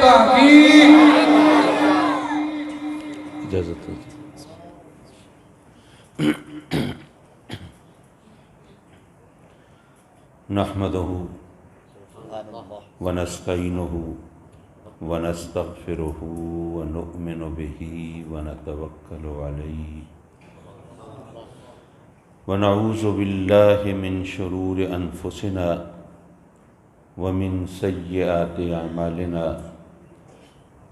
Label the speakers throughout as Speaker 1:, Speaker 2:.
Speaker 1: تحقیق
Speaker 2: اجازت ہے۔ نحمدہ ونستعینہ ونستغفرہ ونؤمن بہ ونتوکل علیہ ونعوذ باللہ من شرور انفسنا ومن سیئات اعمالنا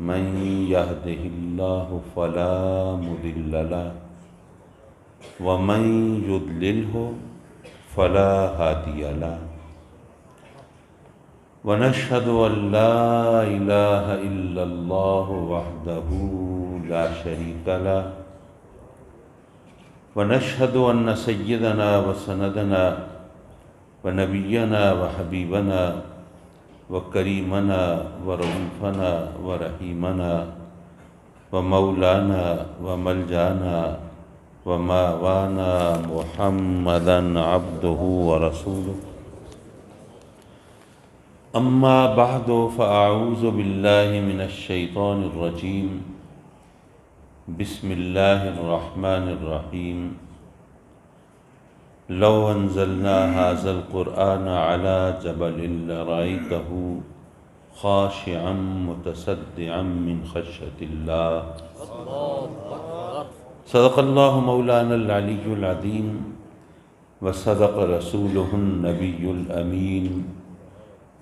Speaker 2: من یہدہ اللہ فلا مضل له ومن یضللہ فلا هادی له ونشهد أن لا إله إلا الله وحده لا شريك له ونشهد أن سيدنا وسندنا ونبينا وحبيبنا وكريمنا ورؤوفنا ورحيمنا ومولانا وملجانا وماوانا محمدا عبده ورسوله اما بعد فاعوذ باللہ من الشیطان الرجیم بسم اللہ الرحمن الرحیم لو انزلنا هذا القرآن على جبل لرأيته خاشعا متصدعا من خشیة اللہ صدق اللہ مولانا العلی العظیم وصدق رسولہ النبی الامین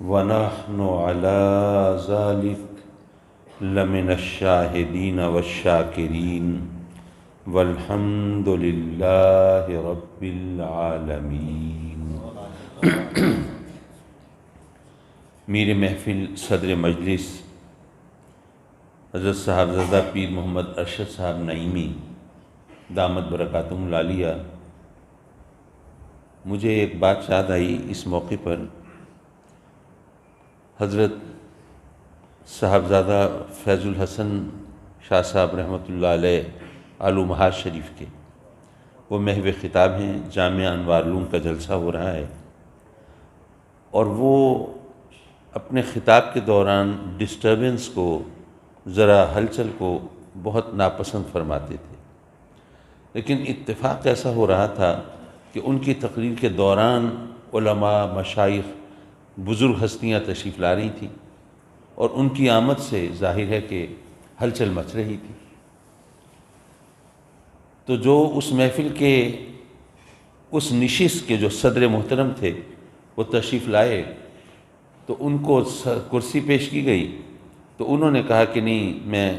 Speaker 2: ونحن على ذلك لمن الشاہدین والشاکرین والحمد للہ رب العالمین۔ میر محفل صدر مجلس حضرت صاحبزادہ پیر محمد ارشد صاحب نعیمی دامت برکاتہم العالیہ، مجھے ایک بات یاد آئی اس موقع پر۔ حضرت صاحبزادہ فیض الحسن شاہ صاحب رحمۃ اللہ علیہ آل محاذ شریف کے وہ محو خطاب ہیں، جامعہ انوار العلوم کا جلسہ ہو رہا ہے، اور وہ اپنے خطاب کے دوران ڈسٹربنس کو، ذرا ہلچل کو بہت ناپسند فرماتے تھے، لیکن اتفاق ایسا ہو رہا تھا کہ ان کی تقریر کے دوران علماء، مشائخ، بزرگ ہستیاں تشریف لا رہی تھیں، اور ان کی آمد سے ظاہر ہے کہ ہلچل مچ رہی تھی۔ تو جو اس محفل کے اس نشست کے جو صدر محترم تھے وہ تشریف لائے، تو ان کو کرسی پیش کی گئی، تو انہوں نے کہا کہ نہیں، میں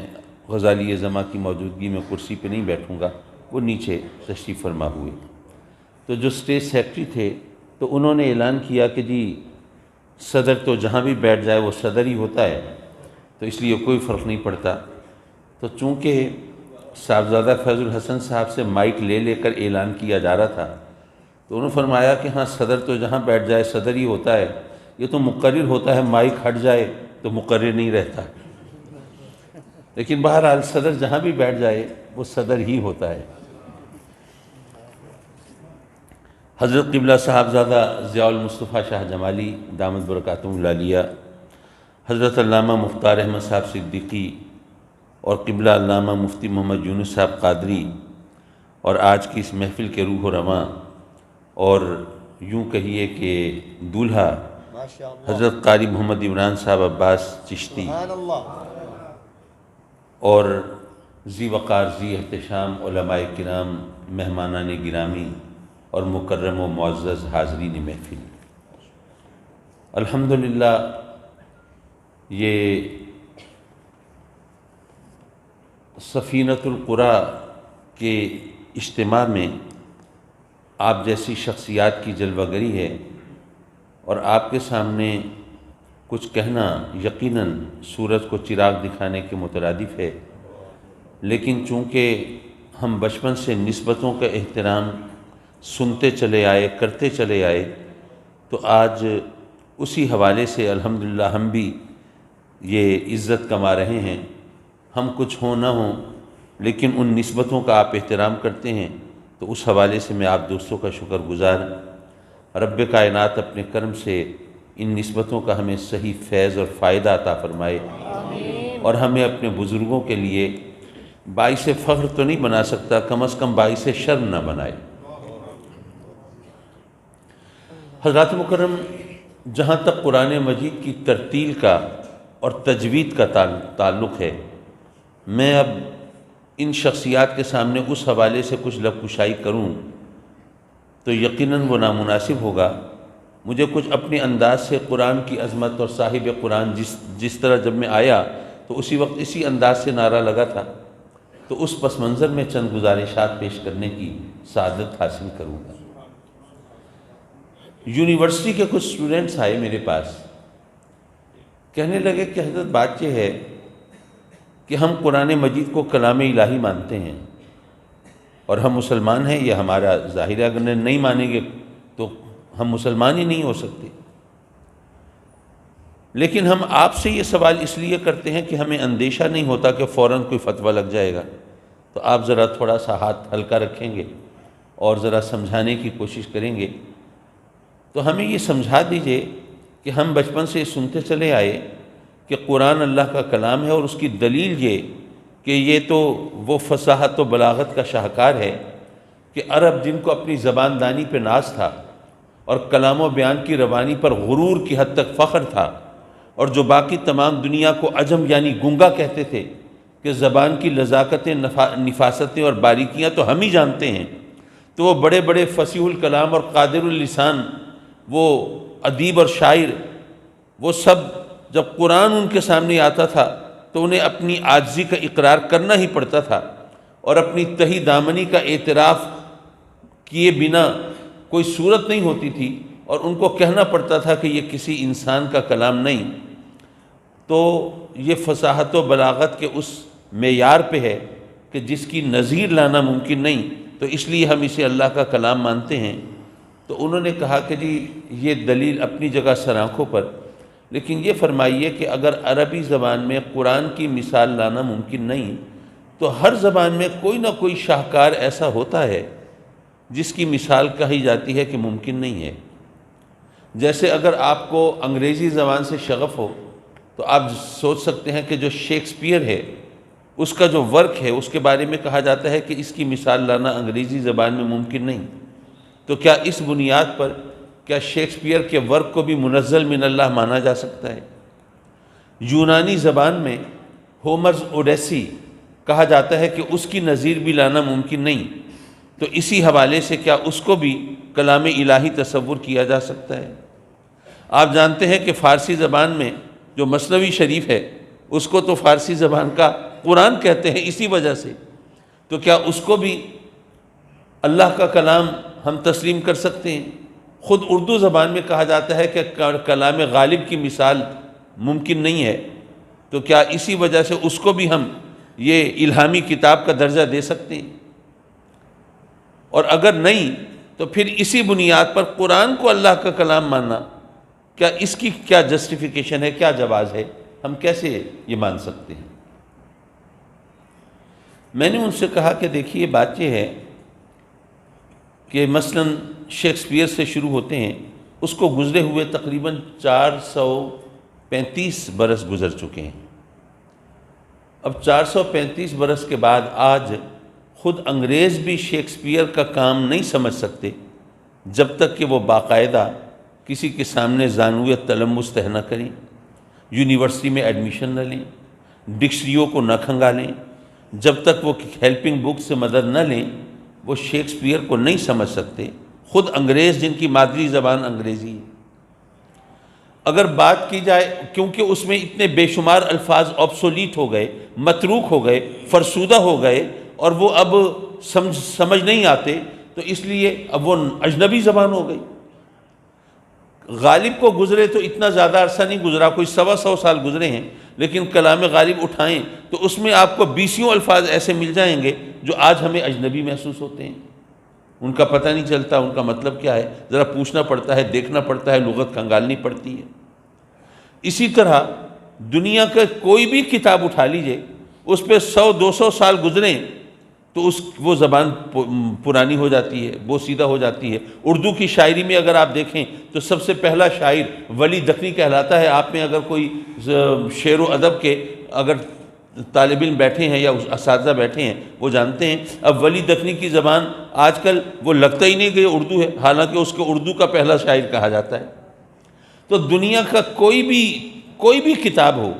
Speaker 2: غزالی زماں کی موجودگی میں کرسی پہ نہیں بیٹھوں گا، وہ نیچے تشریف فرما ہوئے۔ تو جو اسٹیج سیکرٹری تھے تو انہوں نے اعلان کیا کہ جی صدر تو جہاں بھی بیٹھ جائے وہ صدر ہی ہوتا ہے، تو اس لیے کوئی فرق نہیں پڑتا۔ تو چونکہ صاحبزادہ فیض الحسن صاحب سے مائک لے لے کر اعلان کیا جا رہا تھا، تو انہوں نے فرمایا کہ ہاں صدر تو جہاں بیٹھ جائے صدر ہی ہوتا ہے، یہ تو مقرر ہوتا ہے، مائک ہٹ جائے تو مقرر نہیں رہتا، لیکن بہرحال صدر جہاں بھی بیٹھ جائے وہ صدر ہی ہوتا ہے۔ حضرت قبلہ صاحبزادہ ضیاء المصطفیٰ شاہ جمالی دامت برکاتہم العالیہ، حضرت علامہ مختار احمد صاحب صدیقی اور قبلہ علامہ مفتی محمد یونس صاحب قادری، اور آج کی اس محفل کے روح و رواں، اور یوں کہیے کہ دولہا حضرت قاری محمد عمران صاحب عباس چشتی، اور ذی وقار ذی احتشام علماء کرام، مہمانان گرامی اور مکرم و معزز حاضرین محفل، الحمدللہ یہ سفینۃ القریٰ کے اجتماع میں آپ جیسی شخصیات کی جلوہ گری ہے، اور آپ کے سامنے کچھ کہنا یقیناً سورج کو چراغ دکھانے کے مترادف ہے، لیکن چونکہ ہم بچپن سے نسبتوں کا احترام سنتے چلے آئے، کرتے چلے آئے، تو آج اسی حوالے سے الحمدللہ ہم بھی یہ عزت کما رہے ہیں۔ ہم کچھ ہوں نہ ہوں، لیکن ان نسبتوں کا آپ احترام کرتے ہیں، تو اس حوالے سے میں آپ دوستوں کا شکر گزار ہوں۔ رب کائنات اپنے کرم سے ان نسبتوں کا ہمیں صحیح فیض اور فائدہ عطا فرمائے، اور ہمیں اپنے بزرگوں کے لیے باعث فخر تو نہیں بنا سکتا، کم از کم باعث شرم نہ بنائے۔ حضرات مکرم، جہاں تک قرآن مجید کی ترتیل کا اور تجوید کا تعلق ہے، میں اب ان شخصیات کے سامنے اس حوالے سے کچھ لب کشائی کروں تو یقیناً وہ نامناسب ہوگا۔ مجھے کچھ اپنے انداز سے قرآن کی عظمت اور صاحب قرآن جس طرح جب میں آیا تو اسی وقت اسی انداز سے نعرہ لگا تھا، تو اس پس منظر میں چند گزارشات پیش کرنے کی سعادت حاصل کروں گا۔ یونیورسٹی کے کچھ اسٹوڈنٹس آئے میرے پاس، کہنے لگے کہ حضرت بات یہ ہے کہ ہم قرآن مجید کو کلام الہی مانتے ہیں اور ہم مسلمان ہیں، یہ ہمارا ظاہر ہے، اگر نہیں مانیں گے تو ہم مسلمان ہی نہیں ہو سکتے، لیکن ہم آپ سے یہ سوال اس لیے کرتے ہیں کہ ہمیں اندیشہ نہیں ہوتا کہ فوراً کوئی فتویٰ لگ جائے گا، تو آپ ذرا تھوڑا سا ہاتھ ہلکا رکھیں گے اور ذرا سمجھانے کی کوشش کریں گے۔ تو ہمیں یہ سمجھا دیجئے کہ ہم بچپن سے سنتے چلے آئے کہ قرآن اللہ کا کلام ہے، اور اس کی دلیل یہ کہ یہ تو وہ فصاحت و بلاغت کا شاہکار ہے کہ عرب جن کو اپنی زبان دانی پہ ناز تھا اور کلام و بیان کی روانی پر غرور کی حد تک فخر تھا، اور جو باقی تمام دنیا کو عجم یعنی گنگا کہتے تھے کہ زبان کی لذاقتیں، نفاستیں اور باریکیاں تو ہم ہی جانتے ہیں، تو وہ بڑے بڑے فصیح الکلام اور قادر اللسان، وہ ادیب اور شاعر، وہ سب جب قرآن ان کے سامنے آتا تھا تو انہیں اپنی عاجزی کا اقرار کرنا ہی پڑتا تھا، اور اپنی تہی دامنی کا اعتراف کیے بنا کوئی صورت نہیں ہوتی تھی، اور ان کو کہنا پڑتا تھا کہ یہ کسی انسان کا کلام نہیں۔ تو یہ فصاحت و بلاغت کے اس معیار پہ ہے کہ جس کی نظیر لانا ممکن نہیں، تو اس لیے ہم اسے اللہ کا کلام مانتے ہیں۔ تو انہوں نے کہا کہ جی یہ دلیل اپنی جگہ سرآنکھوں پر، لیکن یہ فرمائیے کہ اگر عربی زبان میں قرآن کی مثال لانا ممکن نہیں، تو ہر زبان میں کوئی نہ کوئی شاہکار ایسا ہوتا ہے جس کی مثال کہی جاتی ہے کہ ممکن نہیں ہے۔ جیسے اگر آپ کو انگریزی زبان سے شغف ہو تو آپ سوچ سکتے ہیں کہ جو شیکسپیئر ہے اس کا جو ورک ہے اس کے بارے میں کہا جاتا ہے کہ اس کی مثال لانا انگریزی زبان میں ممکن نہیں، تو کیا اس بنیاد پر کیا شیکسپیئر کے ورک کو بھی منزل من اللہ مانا جا سکتا ہے؟ یونانی زبان میں ہومرز اوڈیسی کہا جاتا ہے کہ اس کی نظیر بھی لانا ممکن نہیں، تو اسی حوالے سے کیا اس کو بھی کلام الہی تصور کیا جا سکتا ہے؟ آپ جانتے ہیں کہ فارسی زبان میں جو مثنوی شریف ہے اس کو تو فارسی زبان کا قرآن کہتے ہیں اسی وجہ سے، تو کیا اس کو بھی اللہ کا کلام ہم تسلیم کر سکتے ہیں؟ خود اردو زبان میں کہا جاتا ہے کہ کلام غالب کی مثال ممکن نہیں ہے، تو کیا اسی وجہ سے اس کو بھی ہم یہ الہامی کتاب کا درجہ دے سکتے ہیں؟ اور اگر نہیں تو پھر اسی بنیاد پر قرآن کو اللہ کا کلام ماننا، کیا اس کی کیا جسٹیفیکیشن ہے، کیا جواز ہے؟ ہم کیسے یہ مان سکتے ہیں؟ میں نے ان سے کہا کہ دیکھیے بات یہ ہے کہ مثلا شیکسپیئر سے شروع ہوتے ہیں، اس کو گزرے ہوئے تقریباً 435 برس گزر چکے ہیں۔ اب 435 برس کے بعد آج خود انگریز بھی شیکسپیئر کا کام نہیں سمجھ سکتے جب تک کہ وہ باقاعدہ کسی کے سامنے زانویہ تلمس طے نہ کریں، یونیورسٹی میں ایڈمیشن نہ لیں، ڈکشنریوں کو نہ کھنگالیں، جب تک وہ ہیلپنگ بک سے مدد نہ لیں، وہ شیکسپیئر کو نہیں سمجھ سکتے، خود انگریز جن کی مادری زبان انگریزی ہے۔ اگر بات کی جائے، کیونکہ اس میں اتنے بے شمار الفاظ آبسولیٹ ہو گئے، متروک ہو گئے، فرسودہ ہو گئے، اور وہ اب سمجھ نہیں آتے، تو اس لیے اب وہ اجنبی زبان ہو گئی۔ غالب کو گزرے تو اتنا زیادہ عرصہ نہیں گزرا، کوئی 125 سال گزرے ہیں، لیکن کلام غالب اٹھائیں تو اس میں آپ کو 20 الفاظ ایسے مل جائیں گے جو آج ہمیں اجنبی محسوس ہوتے ہیں، ان کا پتہ نہیں چلتا ان کا مطلب کیا ہے، ذرا پوچھنا پڑتا ہے، دیکھنا پڑتا ہے، لغت کھنگالنی پڑتی ہے۔ اسی طرح دنیا کا کوئی بھی کتاب اٹھا لیجئے، اس پہ 100-200 سال گزریں تو وہ زبان پرانی ہو جاتی ہے، بوسیدہ ہو جاتی ہے۔ اردو کی شاعری میں اگر آپ دیکھیں تو سب سے پہلا شاعر ولی دکنی کہلاتا ہے۔ آپ میں اگر کوئی شعر و ادب کے اگر طالب علم بیٹھے ہیں یا اساتذہ بیٹھے ہیں وہ جانتے ہیں، اب ولی دکنی کی زبان آج کل وہ لگتا ہی نہیں کہ یہ اردو ہے، حالانکہ اس کو اردو کا پہلا شاعر کہا جاتا ہے۔ تو دنیا کا کوئی بھی کتاب ہو،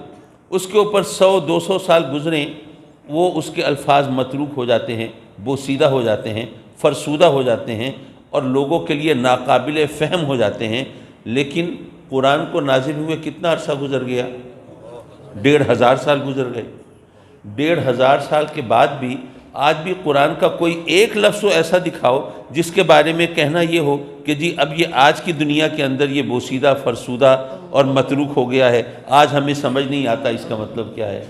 Speaker 2: اس کے اوپر 100-200 سال گزریں، وہ اس کے الفاظ متروک ہو جاتے ہیں، بوسیدہ ہو جاتے ہیں، فرسودہ ہو جاتے ہیں اور لوگوں کے لیے ناقابل فہم ہو جاتے ہیں۔ لیکن قرآن کو نازل ہوئے کتنا عرصہ گزر گیا؟ 1500 سال گزر گئے۔ 1500 سال کے بعد بھی آج بھی قرآن کا کوئی ایک لفظ ایسا دکھاؤ جس کے بارے میں کہنا یہ ہو کہ جی اب یہ آج کی دنیا کے اندر یہ بوسیدہ، فرسودہ اور متروک ہو گیا ہے، آج ہمیں سمجھ نہیں آتا اس کا مطلب کیا ہے۔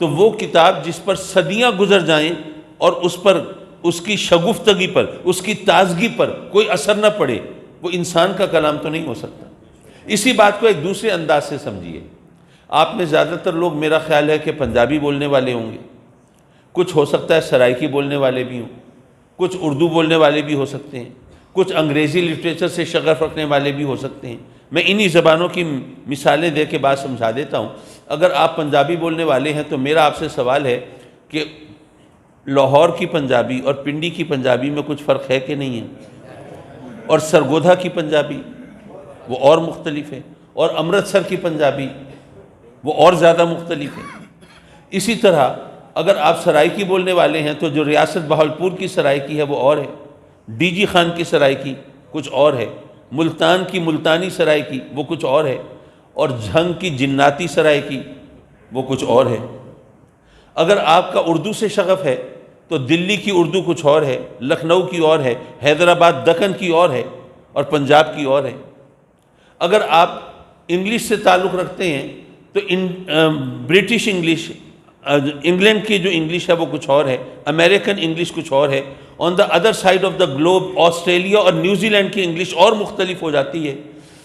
Speaker 2: تو وہ کتاب جس پر صدیاں گزر جائیں اور اس پر، اس کی شگفتگی پر، اس کی تازگی پر کوئی اثر نہ پڑے، وہ انسان کا کلام تو نہیں ہو سکتا۔ اسی بات کو ایک دوسرے انداز سے سمجھیے۔ آپ میں زیادہ تر لوگ میرا خیال ہے کہ پنجابی بولنے والے ہوں گے، کچھ ہو سکتا ہے سرائکی بولنے والے بھی ہوں، کچھ اردو بولنے والے بھی ہو سکتے ہیں، کچھ انگریزی لٹریچر سے شغف رکھنے والے بھی ہو سکتے ہیں۔ میں انہی زبانوں کی مثالیں دے کے بات سمجھا دیتا ہوں۔ اگر آپ پنجابی بولنے والے ہیں تو میرا آپ سے سوال ہے کہ لاہور کی پنجابی اور پنڈی کی پنجابی میں کچھ فرق ہے کہ نہیں ہے؟ اور سرگودھا کی پنجابی وہ اور مختلف ہے، اور امرتسر کی پنجابی وہ اور زیادہ مختلف ہے۔ اسی طرح اگر آپ سرائکی بولنے والے ہیں تو جو ریاست بہاولپور کی سرائکی ہے وہ اور ہے، ڈی جی خان کی سرائکی کچھ اور ہے، ملتان کی ملتانی سرائکی وہ کچھ اور ہے، اور جھنگ کی جناتی سرائکی وہ کچھ اور ہے۔ اگر آپ کا اردو سے شغف ہے تو دلی کی اردو کچھ اور ہے، لکھنؤ کی اور ہے، حیدرآباد دکن کی اور ہے، اور پنجاب کی اور ہے۔ اگر آپ انگلش سے تعلق رکھتے ہیں تو برٹش انگلش، انگلینڈ کی جو انگلش ہے وہ کچھ اور ہے، امریکن انگلش کچھ اور ہے، on the other side of the globe Australia اور نیوزی لینڈ کی انگلش اور مختلف ہو جاتی ہے۔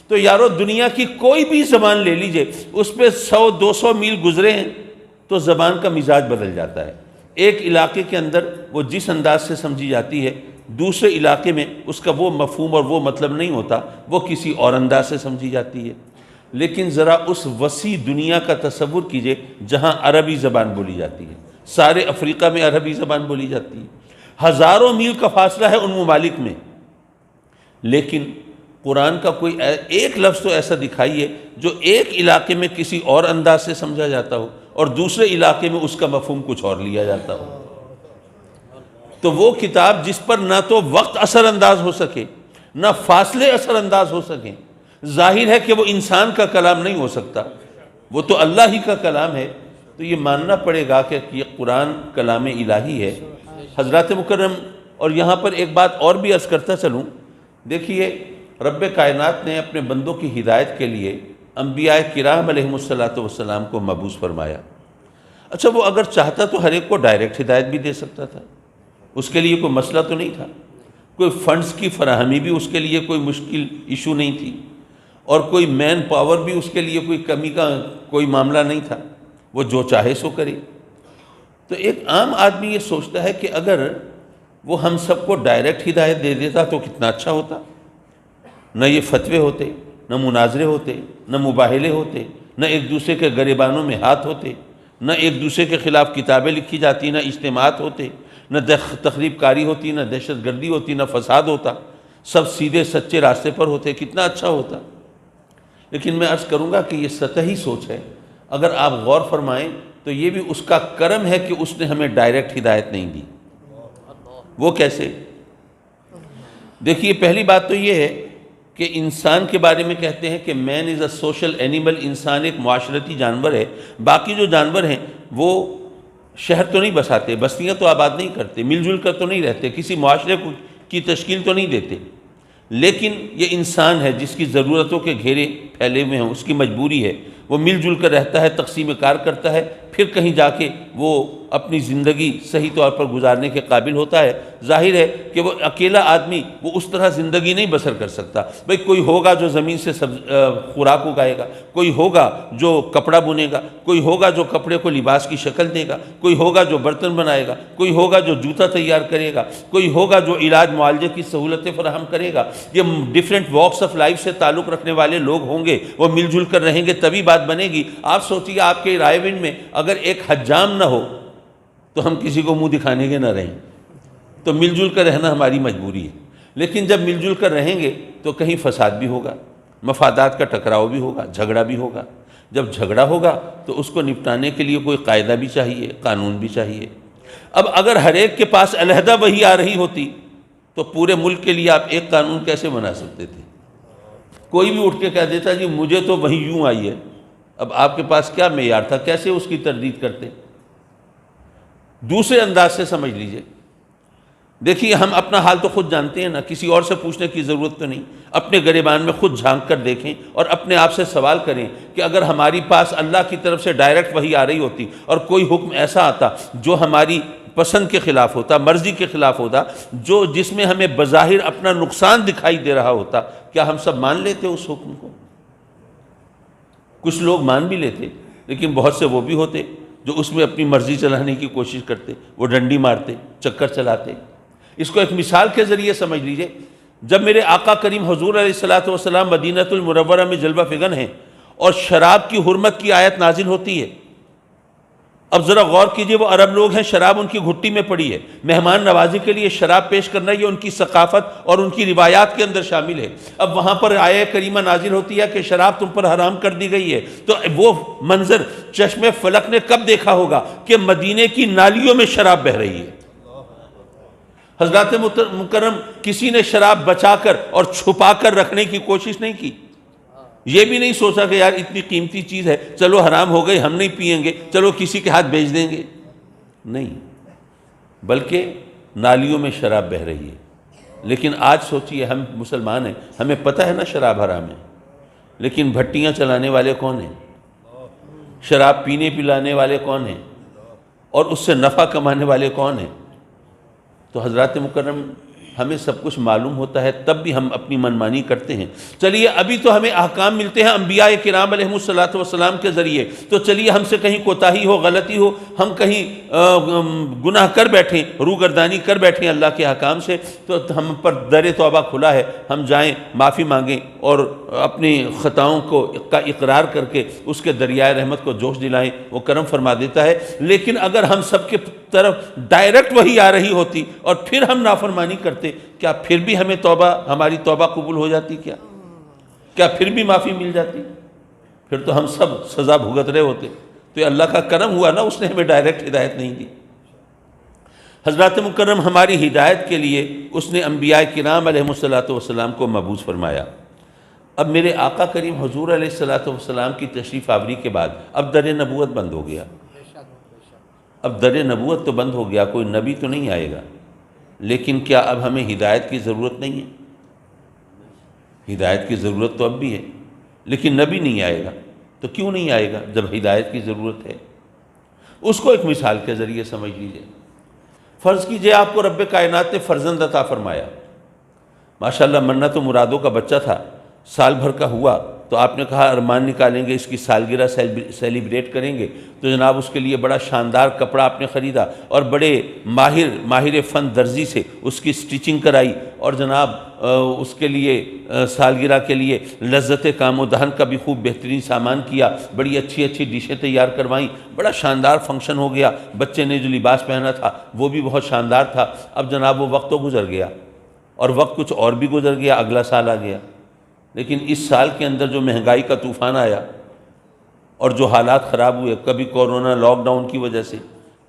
Speaker 2: تو یارو دنیا کی کوئی بھی زبان لے لیجئے، اس پہ 100-200 میل گزرے ہیں تو زبان کا مزاج بدل جاتا ہے۔ ایک علاقے کے اندر وہ جس انداز سے سمجھی جاتی ہے، دوسرے علاقے میں اس کا وہ مفہوم اور وہ مطلب نہیں ہوتا، وہ کسی اور انداز سے سمجھی جاتی ہے۔ لیکن ذرا اس وسیع دنیا کا تصور کیجئے جہاں عربی زبان بولی جاتی ہے، سارے افریقہ میں عربی زبان بولی جاتی ہے، ہزاروں میل کا فاصلہ ہے ان ممالک میں، لیکن قرآن کا کوئی ایک لفظ تو ایسا دکھائیے جو ایک علاقے میں کسی اور انداز سے سمجھا جاتا ہو اور دوسرے علاقے میں اس کا مفہوم کچھ اور لیا جاتا ہو۔ تو وہ کتاب جس پر نہ تو وقت اثر انداز ہو سکے، نہ فاصلے اثر انداز ہو سکیں، ظاہر ہے کہ وہ انسان کا کلام نہیں ہو سکتا، وہ تو اللہ ہی کا کلام ہے۔ تو یہ ماننا پڑے گا کہ یہ قرآن کلام الہی ہے۔ حضرات مکرم، اور یہاں پر ایک بات اور بھی عرض کرتا چلوں، دیکھیے رب کائنات نے اپنے بندوں کی ہدایت کے لیے انبیاء کرام علیہم السلام کو مبعوث فرمایا۔ اچھا، وہ اگر چاہتا تو ہر ایک کو ڈائریکٹ ہدایت بھی دے سکتا تھا، اس کے لیے کوئی مسئلہ تو نہیں تھا، کوئی فنڈز کی فراہمی بھی اس کے لیے کوئی مشکل ایشو نہیں تھی، اور کوئی مین پاور بھی اس کے لیے کوئی کمی کا کوئی معاملہ نہیں تھا، وہ جو چاہے سو کرے۔ تو ایک عام آدمی یہ سوچتا ہے کہ اگر وہ ہم سب کو ڈائریکٹ ہدایت دے دیتا تو کتنا اچھا ہوتا، نہ یہ فتوے ہوتے، نہ مناظرے ہوتے، نہ مباہلے ہوتے، نہ ایک دوسرے کے گریبانوں میں ہاتھ ہوتے، نہ ایک دوسرے کے خلاف کتابیں لکھی جاتی، نہ اجتماعات ہوتے، نہ تخریب کاری ہوتی، نہ دہشت گردی ہوتی، نہ فساد ہوتا، سب سیدھے سچے راستے پر ہوتے، کتنا اچھا ہوتا۔ لیکن میں عرض کروں گا کہ یہ سطحی سوچ ہے، اگر آپ غور فرمائیں تو یہ بھی اس کا کرم ہے کہ اس نے ہمیں ڈائریکٹ ہدایت نہیں دی۔ وہ کیسے؟ دیکھیے، پہلی بات تو یہ ہے کہ انسان کے بارے میں کہتے ہیں کہ مین از اے سوشل اینیمل، انسان ایک معاشرتی جانور ہے۔ باقی جو جانور ہیں وہ شہر تو نہیں بساتے، بستیاں تو آباد نہیں کرتے، مل جل کر تو نہیں رہتے، کسی معاشرے کی تشکیل تو نہیں دیتے، لیکن یہ انسان ہے جس کی ضرورتوں کے گھیرے پھیلے ہوئے ہیں، اس کی مجبوری ہے، وہ مل جل کر رہتا ہے، تقسیم کار کرتا ہے، پھر کہیں جا کے وہ اپنی زندگی صحیح طور پر گزارنے کے قابل ہوتا ہے۔ ظاہر ہے کہ وہ اکیلا آدمی وہ اس طرح زندگی نہیں بسر کر سکتا، بھئی کوئی ہوگا جو زمین سے خوراک اگائے گا، کوئی ہوگا جو کپڑا بنے گا، کوئی ہوگا جو کپڑے کو لباس کی شکل دے گا، کوئی ہوگا جو برتن بنائے گا، کوئی ہوگا جو جوتا تیار کرے گا، کوئی ہوگا جو علاج معالجے کی سہولتیں فراہم کرے گا۔ یہ ڈیفرنٹ واکس آف لائف سے تعلق رکھنے والے لوگ ہوں گے گے، وہ مل جل کر رہیں گے تبھی بات بنے گی۔ آپ سوچیے آپ کے رائے ون میں اگر ایک حجام نہ ہو تو ہم کسی کو منہ دکھانے کے نہ رہیں، تو مل جل کر رہنا ہماری مجبوری ہے۔ لیکن جب مل جل کر رہیں گے تو کہیں فساد بھی ہوگا، مفادات کا ٹکراؤ بھی ہوگا، جھگڑا بھی ہوگا۔ جب جھگڑا ہوگا تو اس کو نپٹانے کے لیے کوئی قاعدہ بھی چاہیے، قانون بھی چاہیے۔ اب اگر ہر ایک کے پاس علیحدہ وحی آ رہی ہوتی تو پورے ملک کے لیے آپ ایک قانون کیسے بنا سکتے تھے؟ کوئی بھی اٹھ کے کہہ دیتا جی مجھے تو وحی یوں آئی ہے، اب آپ کے پاس کیا معیار تھا، کیسے اس کی تردید کرتے؟ دوسرے انداز سے سمجھ لیجئے، دیکھیے ہم اپنا حال تو خود جانتے ہیں نا، کسی اور سے پوچھنے کی ضرورت تو نہیں۔ اپنے گریبان میں خود جھانک کر دیکھیں اور اپنے آپ سے سوال کریں کہ اگر ہماری پاس اللہ کی طرف سے ڈائریکٹ وحی آ رہی ہوتی اور کوئی حکم ایسا آتا جو ہماری پسند کے خلاف ہوتا، مرضی کے خلاف ہوتا، جس میں ہمیں بظاہر اپنا نقصان دکھائی دے رہا ہوتا، کیا ہم سب مان لیتے اس حکم کو؟ کچھ لوگ مان بھی لیتے، لیکن بہت سے وہ بھی ہوتے جو اس میں اپنی مرضی چلانے کی کوشش کرتے، وہ ڈنڈی مارتے، چکر چلاتے۔ اس کو ایک مثال کے ذریعے سمجھ لیجئے، جب میرے آقا کریم حضور علیہ السلام مدینہ المنورہ میں جلوہ فگن ہیں اور شراب کی حرمت کی آیت نازل ہوتی ہے، اب ذرا غور کیجئے، وہ عرب لوگ ہیں، شراب ان کی گھٹی میں پڑی ہے، مہمان نوازی کے لیے شراب پیش کرنا یہ ان کی ثقافت اور ان کی روایات کے اندر شامل ہے۔ اب وہاں پر آیہ کریمہ نازل ہوتی ہے کہ شراب تم پر حرام کر دی گئی ہے، تو وہ منظر چشم فلک نے کب دیکھا ہوگا کہ مدینے کی نالیوں میں شراب بہہ رہی ہے۔ حضرات مکرم کسی نے شراب بچا کر اور چھپا کر رکھنے کی کوشش نہیں کی، یہ بھی نہیں سوچا کہ یار اتنی قیمتی چیز ہے، چلو حرام ہو گئی ہم نہیں پئیں گے، چلو کسی کے ہاتھ بیچ دیں گے، نہیں، بلکہ نالیوں میں شراب بہہ رہی ہے۔ لیکن آج سوچئے ہم مسلمان ہیں، ہمیں پتہ ہے نا شراب حرام ہے، لیکن بھٹیاں چلانے والے کون ہیں؟ شراب پینے پلانے والے کون ہیں؟ اور اس سے نفع کمانے والے کون ہیں؟ تو حضرات مکرم ہمیں سب کچھ معلوم ہوتا ہے تب بھی ہم اپنی منمانی کرتے ہیں۔ چلیے ابھی تو ہمیں احکام ملتے ہیں انبیاء کرام علیہ السلام کے ذریعے، تو چلیے ہم سے کہیں کوتاہی ہو، غلطی ہو، ہم کہیں گناہ کر بیٹھیں، روگردانی کر بیٹھیں اللہ کے احکام سے، تو ہم پر در توبہ کھلا ہے، ہم جائیں معافی مانگیں اور اپنی خطاؤں کا اقرار کر کے اس کے دریائے رحمت کو جوش دلائیں، وہ کرم فرما دیتا ہے۔ لیکن اگر ہم سب کے طرف ڈائریکٹ وحی آ رہی ہوتی اور پھر ہم نافرمانی کرتے، کیا پھر بھی ہماری توبہ قبول ہو جاتی؟ کیا پھر بھی معافی مل جاتی؟ پھر تو ہم سب سزا بھگت رہے ہوتے۔ تو یہ اللہ کا کرم ہوا نا، اس نے ہمیں ڈائریکٹ ہدایت نہیں دی۔ حضرات مکرم ہماری ہدایت کے لیے اس نے انبیاء کرام علیہ السلام کو مبعوث فرمایا۔ اب میرے آقا کریم حضور علیہ السلام کی تشریف آوری کے بعد اب در نبوت بند ہو گیا۔ اب در نبوت تو بند ہو گیا، کوئی نبی تو نہیں آئے گا، لیکن کیا اب ہمیں ہدایت کی ضرورت نہیں ہے؟ ہدایت کی ضرورت تو اب بھی ہے، لیکن نبی نہیں آئے گا۔ تو کیوں نہیں آئے گا جب ہدایت کی ضرورت ہے؟ اس کو ایک مثال کے ذریعے سمجھ لیجئے۔ فرض کیجئے آپ کو رب کائنات نے فرزند عطا فرمایا، ماشاءاللہ منت و مرادوں کا بچہ تھا، سال بھر کا ہوا تو آپ نے کہا ارمان نکالیں گے، اس کی سالگرہ سیلیبریٹ کریں گے، تو جناب اس کے لیے بڑا شاندار کپڑا آپ نے خریدا اور بڑے ماہر فن درزی سے اس کی سٹیچنگ کرائی، اور جناب اس کے لیے سالگرہ کے لیے لذت کام و دہن کا بھی خوب بہترین سامان کیا، بڑی اچھی ڈشیں تیار کروائیں، بڑا شاندار فنکشن ہو گیا، بچے نے جو لباس پہنا تھا وہ بھی بہت شاندار تھا۔ اب جناب وہ وقت تو گزر گیا اور وقت کچھ اور بھی گزر گیا، اگلا سال آ گیا، لیکن اس سال کے اندر جو مہنگائی کا طوفان آیا اور جو حالات خراب ہوئے، کبھی کورونا لاک ڈاؤن کی وجہ سے،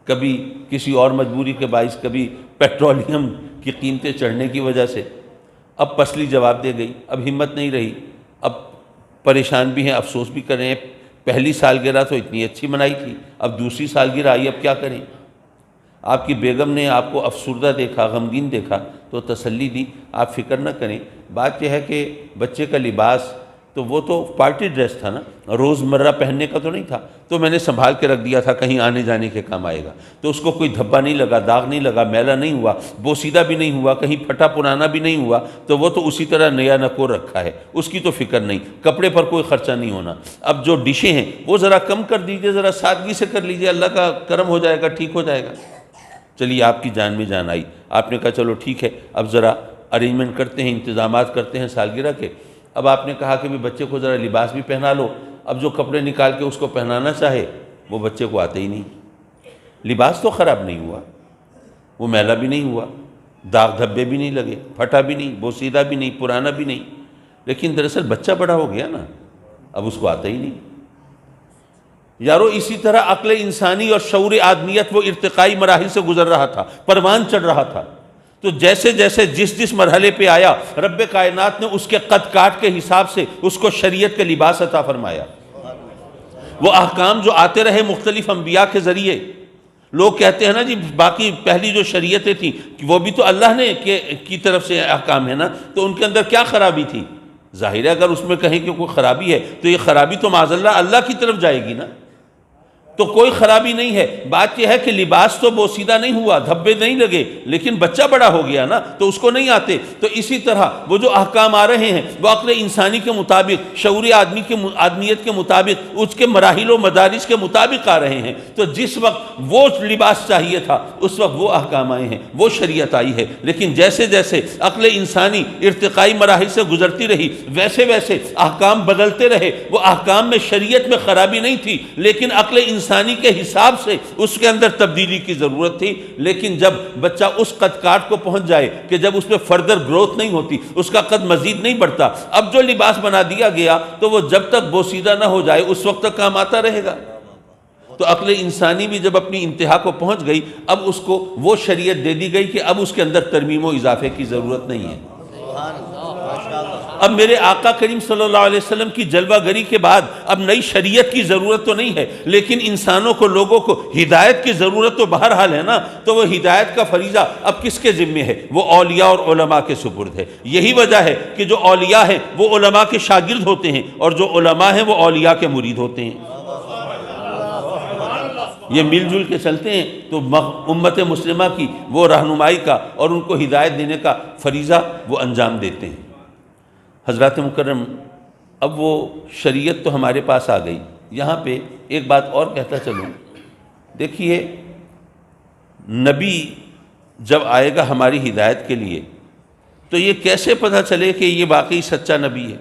Speaker 2: کبھی کسی اور مجبوری کے باعث، کبھی پیٹرولیم کی قیمتیں چڑھنے کی وجہ سے، اب پسلی جواب دے گئی، اب ہمت نہیں رہی، اب پریشان بھی ہیں، افسوس بھی کر رہے ہیں، پہلی سالگرہ تو اتنی اچھی منائی تھی، اب دوسری سالگرہ آئی، اب کیا کریں؟ آپ کی بیگم نے آپ کو افسردہ دیکھا، غمگین دیکھا تو تسلی دی، آپ فکر نہ کریں۔ بات یہ ہے کہ بچے کا لباس تو وہ تو پارٹی ڈریس تھا نا، روز مرہ پہننے کا تو نہیں تھا، تو میں نے سنبھال کے رکھ دیا تھا، کہیں آنے جانے کے کام آئے گا، تو اس کو کوئی دھبا نہیں لگا، داغ نہیں لگا، میلا نہیں ہوا، بوسیدہ بھی نہیں ہوا، کہیں پھٹا پرانا بھی نہیں ہوا، تو وہ تو اسی طرح نیا نکور رکھا ہے، اس کی تو فکر نہیں، کپڑے پر کوئی خرچہ نہیں ہونا۔ اب جو ڈشیں ہیں وہ ذرا کم کر دیجئے، ذرا سادگی سے کر لیجئے، اللہ کا کرم ہو جائے گا، ٹھیک ہو جائے گا۔ چلیے آپ کی جان میں جان آئی، آپ نے کہا چلو ٹھیک ہے، اب ذرا ارینجمنٹ کرتے ہیں، انتظامات کرتے ہیں سالگرہ کے۔ اب آپ نے کہا کہ بھی بچے کو ذرا لباس بھی پہنا لو، اب جو کپڑے نکال کے اس کو پہنانا چاہے وہ بچے کو آتے ہی نہیں۔ لباس تو خراب نہیں ہوا، وہ میلا بھی نہیں ہوا، داغ دھبے بھی نہیں لگے، پھٹا بھی نہیں، بوسیدہ بھی نہیں، پرانا بھی نہیں، لیکن دراصل بچہ بڑا ہو گیا نا، اب اس کو آتا ہی نہیں۔ یارو اسی طرح عقل انسانی اور شعور آدمیت وہ ارتقائی مراحل سے گزر رہا تھا، پروان چڑھ رہا تھا، تو جیسے جیسے جس مرحلے پہ آیا، رب کائنات نے اس کے قد کاٹ کے حساب سے اس کو شریعت کے لباس عطا فرمایا۔ وہ احکام جو آتے رہے مختلف انبیاء کے ذریعے، لوگ کہتے ہیں نا جی باقی پہلی جو شریعتیں تھیں وہ بھی تو اللہ نے کی طرف سے احکام ہے نا، تو ان کے اندر کیا خرابی تھی؟ ظاہر ہے اگر اس میں کہیں کہ کوئی خرابی ہے تو یہ خرابی تو معاذ اللہ کی طرف جائے گی نا، تو کوئی خرابی نہیں ہے۔ بات یہ ہے کہ لباس تو بوسیدہ نہیں ہوا، دھبے نہیں لگے، لیکن بچہ بڑا ہو گیا نا تو اس کو نہیں آتے۔ تو اسی طرح وہ جو احکام آ رہے ہیں وہ عقل انسانی کے مطابق، شعور آدمیت کے مطابق، اس کے مراحل و مدارج کے مطابق آ رہے ہیں۔ تو جس وقت وہ لباس چاہیے تھا اس وقت وہ احکام آئے ہیں، وہ شریعت آئی ہے، لیکن جیسے جیسے عقل انسانی ارتقائی مراحل سے گزرتی رہی ویسے ویسے احکام بدلتے رہے۔ وہ احکام میں شریعت میں خرابی نہیں تھی، لیکن عقل انسانی کے حساب سے اس کے اندر تبدیلی کی ضرورت تھی۔ لیکن جب بچہ اس قد کاٹ کو پہنچ جائے کہ جب اس میں فردر گروتھ نہیں ہوتی، اس کا قد مزید نہیں بڑھتا، اب جو لباس بنا دیا گیا تو وہ جب تک بوسیدہ نہ ہو جائے اس وقت تک کام آتا رہے گا۔ تو عقل انسانی بھی جب اپنی انتہا کو پہنچ گئی، اب اس کو وہ شریعت دے دی گئی کہ اب اس کے اندر ترمیم و اضافے کی ضرورت نہیں ہے۔ اب میرے آقا کریم صلی اللہ علیہ وسلم کی جلوہ گری کے بعد اب نئی شریعت کی ضرورت تو نہیں ہے، لیکن انسانوں کو، لوگوں کو ہدایت کی ضرورت تو بہرحال ہے نا۔ تو وہ ہدایت کا فریضہ اب کس کے ذمے ہے؟ وہ اولیاء اور علماء کے سپرد ہے۔ یہی وجہ ہے کہ جو اولیاء ہیں وہ علماء کے شاگرد ہوتے ہیں، اور جو علماء ہیں وہ اولیاء کے مرید ہوتے ہیں۔ یہ مل جل کے چلتے ہیں تو امت مسلمہ کی وہ رہنمائی کا اور ان کو ہدایت دینے کا فریضہ وہ انجام دیتے ہیں۔ حضرات مکرم، اب وہ شریعت تو ہمارے پاس آ گئی۔ یہاں پہ ایک بات اور کہتا چلوں، دیکھیے نبی جب آئے گا ہماری ہدایت کے لیے تو یہ کیسے پتہ چلے کہ یہ واقعی سچا نبی ہے؟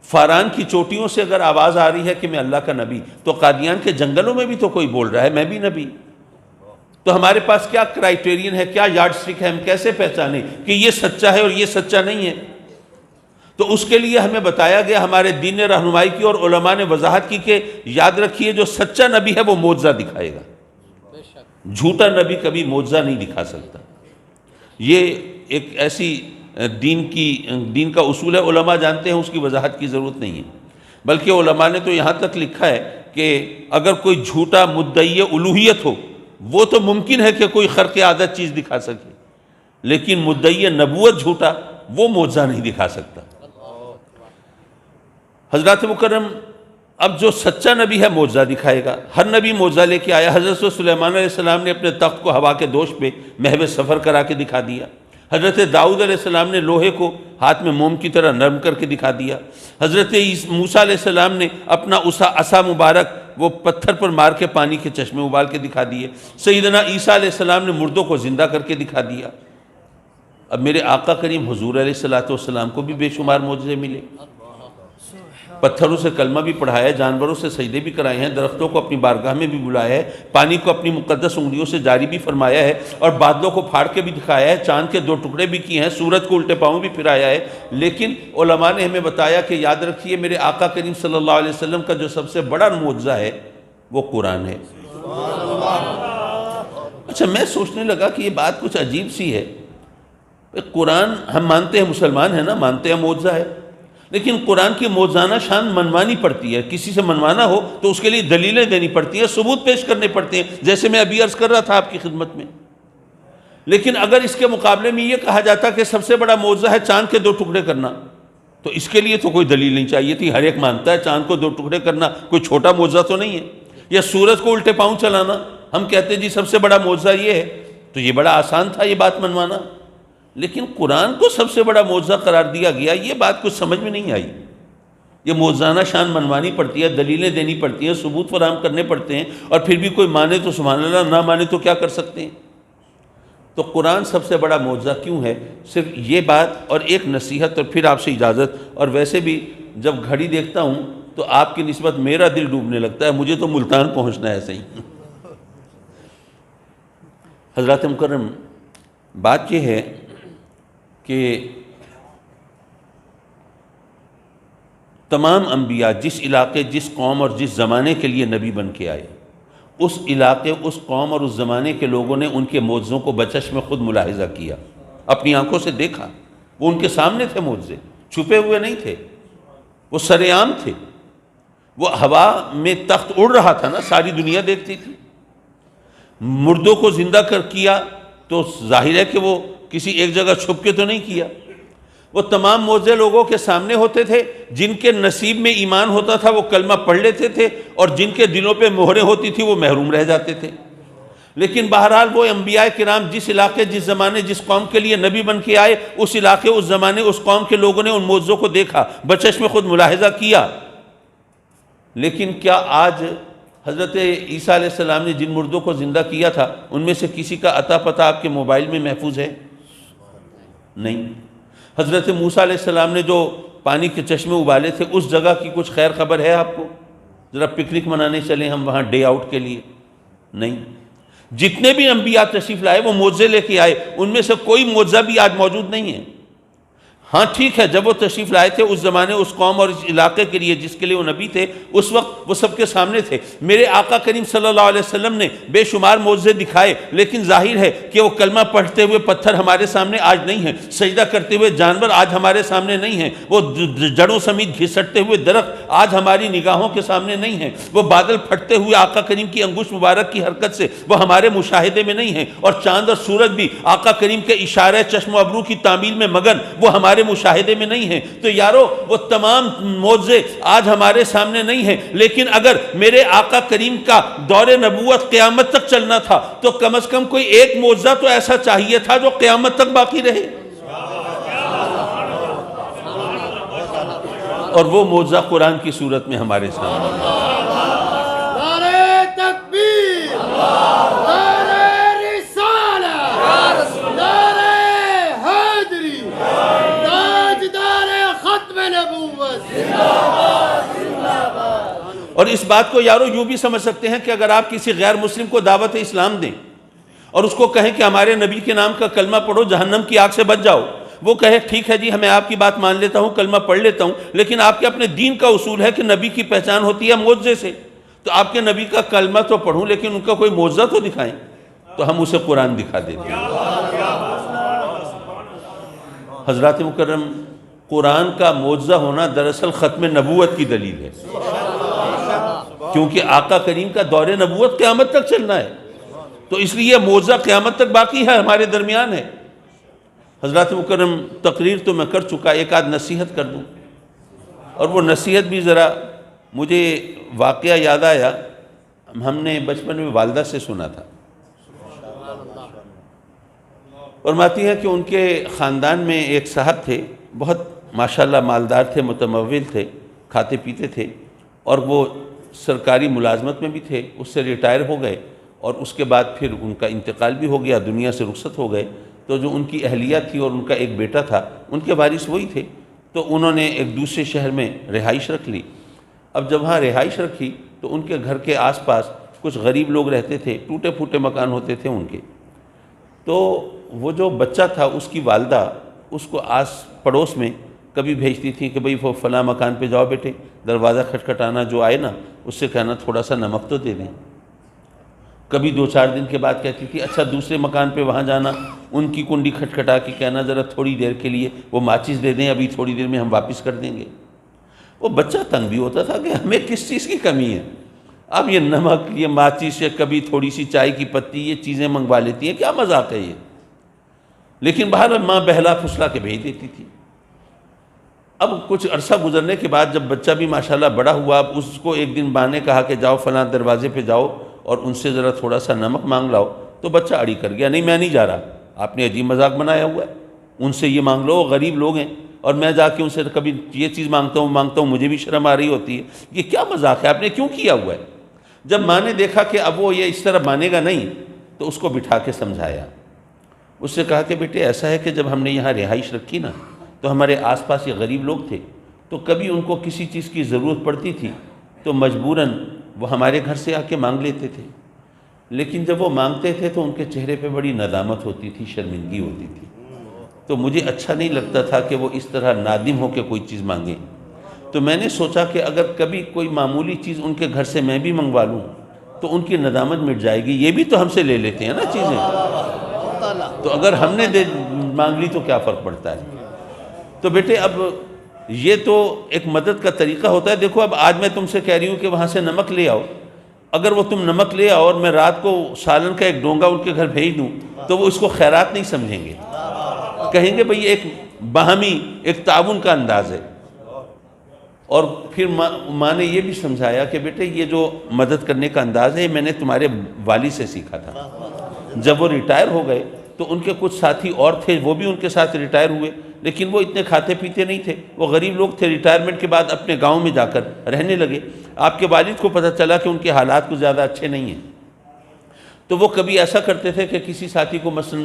Speaker 2: فاران کی چوٹیوں سے اگر آواز آ رہی ہے کہ میں اللہ کا نبی، تو قادیان کے جنگلوں میں بھی تو کوئی بول رہا ہے میں بھی نبی۔ تو ہمارے پاس کیا کرائیٹیرین ہے، کیا یارڈ سٹک ہے، ہم کیسے پہچانیں کہ یہ سچا ہے اور یہ سچا نہیں ہے؟ تو اس کے لیے ہمیں بتایا گیا، ہمارے دین نے رہنمائی کی اور علماء نے وضاحت کی کہ یاد رکھیے جو سچا نبی ہے وہ معجزہ دکھائے گا، جھوٹا نبی کبھی معجزہ نہیں دکھا سکتا۔ یہ ایک ایسی دین کا اصول ہے، علماء جانتے ہیں، اس کی وضاحت کی ضرورت نہیں ہے۔ بلکہ علماء نے تو یہاں تک لکھا ہے کہ اگر کوئی جھوٹا مدعی الوہیت ہو وہ تو ممکن ہے کہ کوئی خرق عادت چیز دکھا سکے، لیکن مدعی نبوت جھوٹا وہ معجزہ نہیں دکھا سکتا۔ حضرات مکرم، اب جو سچا نبی ہے معجزہ دکھائے گا، ہر نبی معجزہ لے کے آیا۔ حضرت سلیمان علیہ السلام نے اپنے تخت کو ہوا کے دوش پہ محو سفر کرا کے دکھا دیا۔ حضرت داؤد علیہ السلام نے لوہے کو ہاتھ میں موم کی طرح نرم کر کے دکھا دیا۔ حضرت موسیٰ علیہ السلام نے اپنا عصا مبارک وہ پتھر پر مار کے پانی کے چشمے ابال کے دکھا دیے۔ سیدنا عیسیٰ علیہ السلام نے مردوں کو زندہ کر کے دکھا دیا۔ اب میرے آقا کریم حضور علیہ السلام کو بھی بے شمار معجزے ملے، پتھروں سے کلمہ بھی پڑھایا ہے، جانوروں سے سجدے بھی کرائے ہیں، درختوں کو اپنی بارگاہ میں بھی بلایا ہے، پانی کو اپنی مقدس انگلیوں سے جاری بھی فرمایا ہے، اور بادلوں کو پھاڑ کے بھی دکھایا ہے، چاند کے 2 ٹکڑے بھی کیے ہیں، سورج کو الٹے پاؤں بھی پھرایا ہے۔ لیکن علماء نے ہمیں بتایا کہ یاد رکھیے میرے آقا کریم صلی اللہ علیہ وسلم کا جو سب سے بڑا معجزہ ہے وہ قرآن ہے۔ اچھا، میں سوچنے لگا کہ یہ بات کچھ عجیب سی ہے۔ قرآن ہم مانتے ہیں، مسلمان ہیں نا، مانتے ہیں معجزہ ہے، لیکن قرآن کی معجزانہ شان منوانی پڑتی ہے۔ کسی سے منوانا ہو تو اس کے لیے دلیلیں دینی پڑتی ہیں، ثبوت پیش کرنے پڑتے ہیں، جیسے میں ابھی عرض کر رہا تھا آپ کی خدمت میں۔ لیکن اگر اس کے مقابلے میں یہ کہا جاتا کہ سب سے بڑا معجزہ ہے چاند کے 2 ٹکڑے کرنا، تو اس کے لیے تو کوئی دلیل نہیں چاہیے تھی، ہر ایک مانتا ہے چاند کو 2 ٹکڑے کرنا کوئی چھوٹا معجزہ تو نہیں ہے۔ یا سورج کو الٹے پاؤں چلانا، ہم کہتے جی سب سے بڑا معجزہ یہ ہے، تو یہ بڑا آسان تھا یہ بات منوانا۔ لیکن قرآن کو سب سے بڑا معجزہ قرار دیا گیا، یہ بات کچھ سمجھ میں نہیں آئی۔ یہ معجزانہ شان منوانی پڑتی ہے، دلیلیں دینی پڑتی ہیں، ثبوت فراہم کرنے پڑتے ہیں، اور پھر بھی کوئی مانے تو سبحان اللہ، نہ مانے تو کیا کر سکتے ہیں۔ تو قرآن سب سے بڑا معجزہ کیوں ہے؟ صرف یہ بات اور ایک نصیحت، اور پھر آپ سے اجازت۔ اور ویسے بھی جب گھڑی دیکھتا ہوں تو آپ کی نسبت میرا دل ڈوبنے لگتا ہے، مجھے تو ملتان پہنچنا ہے صحیح۔ حضرات مکرم، بات یہ ہے کہ تمام انبیاء جس علاقے، جس قوم اور جس زمانے کے لیے نبی بن کے آئے، اس علاقے، اس قوم اور اس زمانے کے لوگوں نے ان کے معجزوں کو بچش میں خود ملاحظہ کیا، اپنی آنکھوں سے دیکھا۔ وہ ان کے سامنے تھے معجزے، چھپے ہوئے نہیں تھے، وہ سر عام تھے۔ وہ ہوا میں تخت اڑ رہا تھا نا، ساری دنیا دیکھتی تھی۔ مردوں کو زندہ کر کیا تو ظاہر ہے کہ وہ کسی ایک جگہ چھپ کے تو نہیں کیا۔ وہ تمام معجزے لوگوں کے سامنے ہوتے تھے، جن کے نصیب میں ایمان ہوتا تھا وہ کلمہ پڑھ لیتے تھے، اور جن کے دلوں پہ مہریں ہوتی تھی وہ محروم رہ جاتے تھے۔ لیکن بہرحال وہ انبیاء کرام جس علاقے، جس زمانے، جس قوم کے لیے نبی بن کے آئے، اس علاقے، اس زمانے، اس قوم کے لوگوں نے ان معجزوں کو دیکھا، بچش میں خود ملاحظہ کیا۔ لیکن کیا آج حضرت عیسیٰ علیہ السلام نے جن مردوں کو زندہ کیا تھا ان میں سے کسی کا عطا پتہ آپ کے موبائل میں محفوظ ہے؟ نہیں۔ حضرت موسیٰ علیہ السلام نے جو پانی کے چشمے ابالے تھے، اس جگہ کی کچھ خیر خبر ہے آپ کو؟ ذرا پکنک منانے چلیں ہم وہاں ڈے آؤٹ کے لیے۔ نہیں۔ جتنے بھی انبیاء تشریف لائے وہ معجزے لے کے آئے، ان میں سے کوئی معجزہ بھی آج موجود نہیں ہے۔ ہاں ٹھیک ہے، جب وہ تشریف لائے تھے اس زمانے، اس قوم اور اس علاقے کے لیے جس کے لیے وہ نبی تھے، اس وقت وہ سب کے سامنے تھے۔ میرے آقا کریم صلی اللہ علیہ وسلم نے بے شمار معجزے دکھائے، لیکن ظاہر ہے کہ وہ کلمہ پڑھتے ہوئے پتھر ہمارے سامنے آج نہیں ہیں، سجدہ کرتے ہوئے جانور آج ہمارے سامنے نہیں ہیں، وہ جڑوں سمیت گھسٹتے ہوئے درخت آج ہماری نگاہوں کے سامنے نہیں ہیں، وہ بادل پھٹتے ہوئے آقا کریم کی انگشت مبارک کی حرکت سے وہ ہمارے مشاہدے میں نہیں ہیں، اور چاند اور سورج بھی آقا کریم کے اشارہ چشم و ابرو کی تعمیل میں مگن وہ ہمارے مشاہدے میں نہیں ہیں۔ تو یارو وہ تمام معجزے آج ہمارے سامنے نہیں ہیں، لیکن اگر میرے آقا کریم کا دور نبوت قیامت تک چلنا تھا تو کم از کم کوئی ایک معجزہ تو ایسا چاہیے تھا جو قیامت تک باقی رہے، اور وہ معجزہ قرآن کی صورت میں ہمارے سامنے۔ اور اس بات کو یارو یوں بھی سمجھ سکتے ہیں کہ اگر آپ کسی غیر مسلم کو دعوت اسلام دیں اور اس کو کہیں کہ ہمارے نبی کے نام کا کلمہ پڑھو، جہنم کی آگ سے بچ جاؤ، وہ کہے ٹھیک ہے جی میں آپ کی بات مان لیتا ہوں، کلمہ پڑھ لیتا ہوں، لیکن آپ کے اپنے دین کا اصول ہے کہ نبی کی پہچان ہوتی ہے معجزے سے، تو آپ کے نبی کا کلمہ تو پڑھوں لیکن ان کا کوئی معجزہ تو دکھائیں، تو ہم اسے قرآن دکھا دیتے ہیں۔ حضرات مکرم، قرآن کا معجزہ ہونا دراصل ختم نبوت کی دلیل ہے، کیونکہ آقا کریم کا دور نبوت قیامت تک چلنا ہے، تو اس لیے معجزہ قیامت تک باقی ہے، ہمارے درمیان ہے۔ حضرات مکرم، تقریر تو میں کر چکا، ایک آدھ نصیحت کر دوں، اور وہ نصیحت بھی ذرا مجھے واقعہ یاد آیا، ہم نے بچپن میں والدہ سے سنا تھا، فرماتی ہیں کہ ان کے خاندان میں ایک صاحب تھے، بہت ماشاءاللہ مالدار تھے، متمول تھے، کھاتے پیتے تھے، اور وہ سرکاری ملازمت میں بھی تھے، اس سے ریٹائر ہو گئے، اور اس کے بعد پھر ان کا انتقال بھی ہو گیا، دنیا سے رخصت ہو گئے۔ تو جو ان کی اہلیہ تھی اور ان کا ایک بیٹا تھا، ان کے وارث وہی تھے، تو انہوں نے ایک دوسرے شہر میں رہائش رکھ لی۔ اب جب وہاں رہائش رکھی تو ان کے گھر کے آس پاس کچھ غریب لوگ رہتے تھے، ٹوٹے پھوٹے مکان ہوتے تھے ان کے، تو وہ جو بچہ تھا اس کی والدہ اس کو آس پڑوس میں کبھی بھیجتی تھی کہ بھئی فلاں مکان پہ جاؤ بیٹے، دروازہ کھٹکھٹانا، جو آئے نا اس سے کہنا تھوڑا سا نمک تو دے دیں۔ کبھی 2-4 دن کے بعد کہتی تھی اچھا دوسرے مکان پہ وہاں جانا، ان کی کنڈی کھٹکھٹا کے کہنا ذرا تھوڑی دیر کے لیے وہ ماچس دے دیں، ابھی تھوڑی دیر میں ہم واپس کر دیں گے۔ وہ بچہ تنگ بھی ہوتا تھا کہ ہمیں کس چیز کی کمی ہے، اب یہ نمک، یہ ماچس، یا کبھی تھوڑی سی چائے کی پتی، یہ چیزیں منگوا لیتی ہیں، کیا مذاق ہے یہ۔ لیکن بہرحال ماں بہلا پھسلا کے بھیج دیتی تھی۔ اب کچھ عرصہ گزرنے کے بعد جب بچہ بھی ماشاءاللہ بڑا ہوا، اب اس کو ایک دن ماں نے کہا کہ جاؤ فلاں دروازے پہ جاؤ اور ان سے ذرا تھوڑا سا نمک مانگ لاؤ، تو بچہ اڑی کر گیا، نہیں میں نہیں جا رہا، آپ نے عجیب مذاق بنایا ہوا ہے، ان سے یہ مانگ لو، وہ غریب لوگ ہیں، اور میں جا کے ان سے کبھی یہ چیز مانگتا ہوں، مجھے بھی شرم آ رہی ہوتی ہے، یہ کیا مذاق ہے، آپ نے کیوں کیا ہوا ہے؟ جب ماں نے دیکھا کہ اب وہ یہ اس طرح مانے گا نہیں، تو اس کو بٹھا کے سمجھایا، اس سے کہا کہ بیٹے ایسا ہے کہ جب ہم نے یہاں رہائش رکھی نا تو ہمارے آس پاس یہ غریب لوگ تھے، تو کبھی ان کو کسی چیز کی ضرورت پڑتی تھی تو مجبوراً وہ ہمارے گھر سے آ کے مانگ لیتے تھے، لیکن جب وہ مانگتے تھے تو ان کے چہرے پہ بڑی ندامت ہوتی تھی، شرمندگی ہوتی تھی، تو مجھے اچھا نہیں لگتا تھا کہ وہ اس طرح نادم ہو کے کوئی چیز مانگیں۔ تو میں نے سوچا کہ اگر کبھی کوئی معمولی چیز ان کے گھر سے میں بھی منگوا لوں تو ان کی ندامت مٹ جائے گی، یہ بھی تو ہم سے لے لیتے ہیں نا چیزیں، تو اگر ہم نے مانگ لی تو کیا فرق پڑتا ہے۔ تو بیٹے اب یہ تو ایک مدد کا طریقہ ہوتا ہے۔ دیکھو اب آج میں تم سے کہہ رہی ہوں کہ وہاں سے نمک لے آؤ، اگر وہ تم نمک لے آؤ اور میں رات کو سالن کا ایک ڈونگا ان کے گھر بھیج دوں تو وہ اس کو خیرات نہیں سمجھیں گے، کہیں گے بھئی ایک باہمی ایک تعاون کا انداز ہے۔ اور پھر ماں نے یہ بھی سمجھایا کہ بیٹے یہ جو مدد کرنے کا انداز ہے میں نے تمہارے والد سے سیکھا تھا، جب وہ ریٹائر ہو گئے تو ان کے کچھ ساتھی اور تھے، وہ بھی ان کے ساتھ ریٹائر ہوئے، لیکن وہ اتنے کھاتے پیتے نہیں تھے، وہ غریب لوگ تھے، ریٹائرمنٹ کے بعد اپنے گاؤں میں جا کر رہنے لگے۔ آپ کے والد کو پتہ چلا کہ ان کے حالات کو زیادہ اچھے نہیں ہیں، تو وہ کبھی ایسا کرتے تھے کہ کسی ساتھی کو مثلا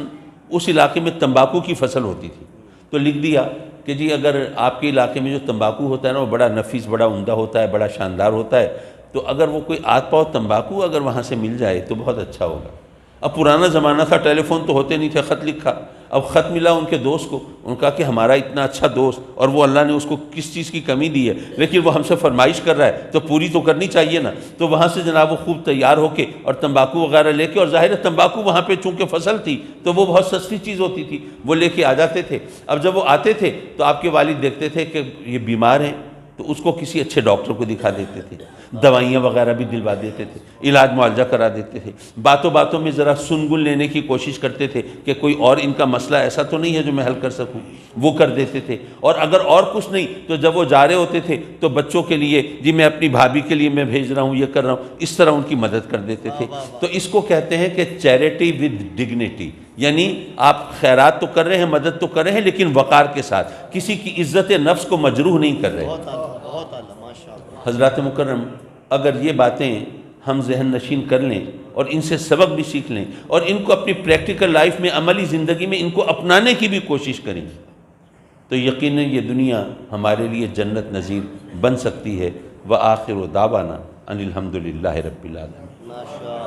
Speaker 2: اس علاقے میں تمباکو کی فصل ہوتی تھی تو لکھ دیا کہ جی اگر آپ کے علاقے میں جو تمباکو ہوتا ہے نا وہ بڑا نفیس، بڑا عمدہ ہوتا ہے، بڑا شاندار ہوتا ہے، تو اگر وہ کوئی آدھ پاؤ تمباکو اگر وہاں سے مل جائے تو بہت اچھا ہوگا۔ اب پرانا زمانہ تھا، ٹیلی فون تو ہوتے نہیں تھے، خط لکھا، اب خط ملا ان کے دوست کو، ان کا کہ ہمارا اتنا اچھا دوست اور وہ اللہ نے اس کو کس چیز کی کمی دی ہے لیکن وہ ہم سے فرمائش کر رہا ہے تو پوری تو کرنی چاہیے نا۔ تو وہاں سے جناب وہ خوب تیار ہو کے اور تمباکو وغیرہ لے کے، اور ظاہر ہے تمباکو وہاں پہ چونکہ فصل تھی تو وہ بہت سستی چیز ہوتی تھی، وہ لے کے آ جاتے تھے۔ اب جب وہ آتے تھے تو آپ کے والد دیکھتے تھے کہ یہ بیمار ہیں تو اس کو کسی اچھے ڈاکٹر کو دکھا دیتے تھے، دوائیاں وغیرہ بھی دلوا دیتے تھے، علاج معالجہ کرا دیتے تھے، باتوں باتوں میں ذرا سنگل لینے کی کوشش کرتے تھے کہ کوئی اور ان کا مسئلہ ایسا تو نہیں ہے جو میں حل کر سکوں، وہ کر دیتے تھے۔ اور اگر اور کچھ نہیں تو جب وہ جا رہے ہوتے تھے تو بچوں کے لیے جی میں اپنی بھابھی کے لیے میں بھیج رہا ہوں، یہ کر رہا ہوں، اس طرح ان کی مدد کر دیتے تھے۔ تو اس کو کہتے ہیں کہ چیریٹی ود ڈگنیٹی، یعنی آپ خیرات تو کر رہے ہیں، مدد تو کر رہے ہیں لیکن وقار کے ساتھ، کسی کی عزت نفس کو مجروح نہیں کر رہے۔ حضرات مکرم، اگر یہ باتیں ہم ذہن نشین کر لیں اور ان سے سبق بھی سیکھ لیں اور ان کو اپنی پریکٹیکل لائف میں، عملی زندگی میں ان کو اپنانے کی بھی کوشش کریں تو یقیناً یہ دنیا ہمارے لیے جنت نظیر بن سکتی ہے۔ وآخر دعوانا ان الحمد للہ رب العالمین۔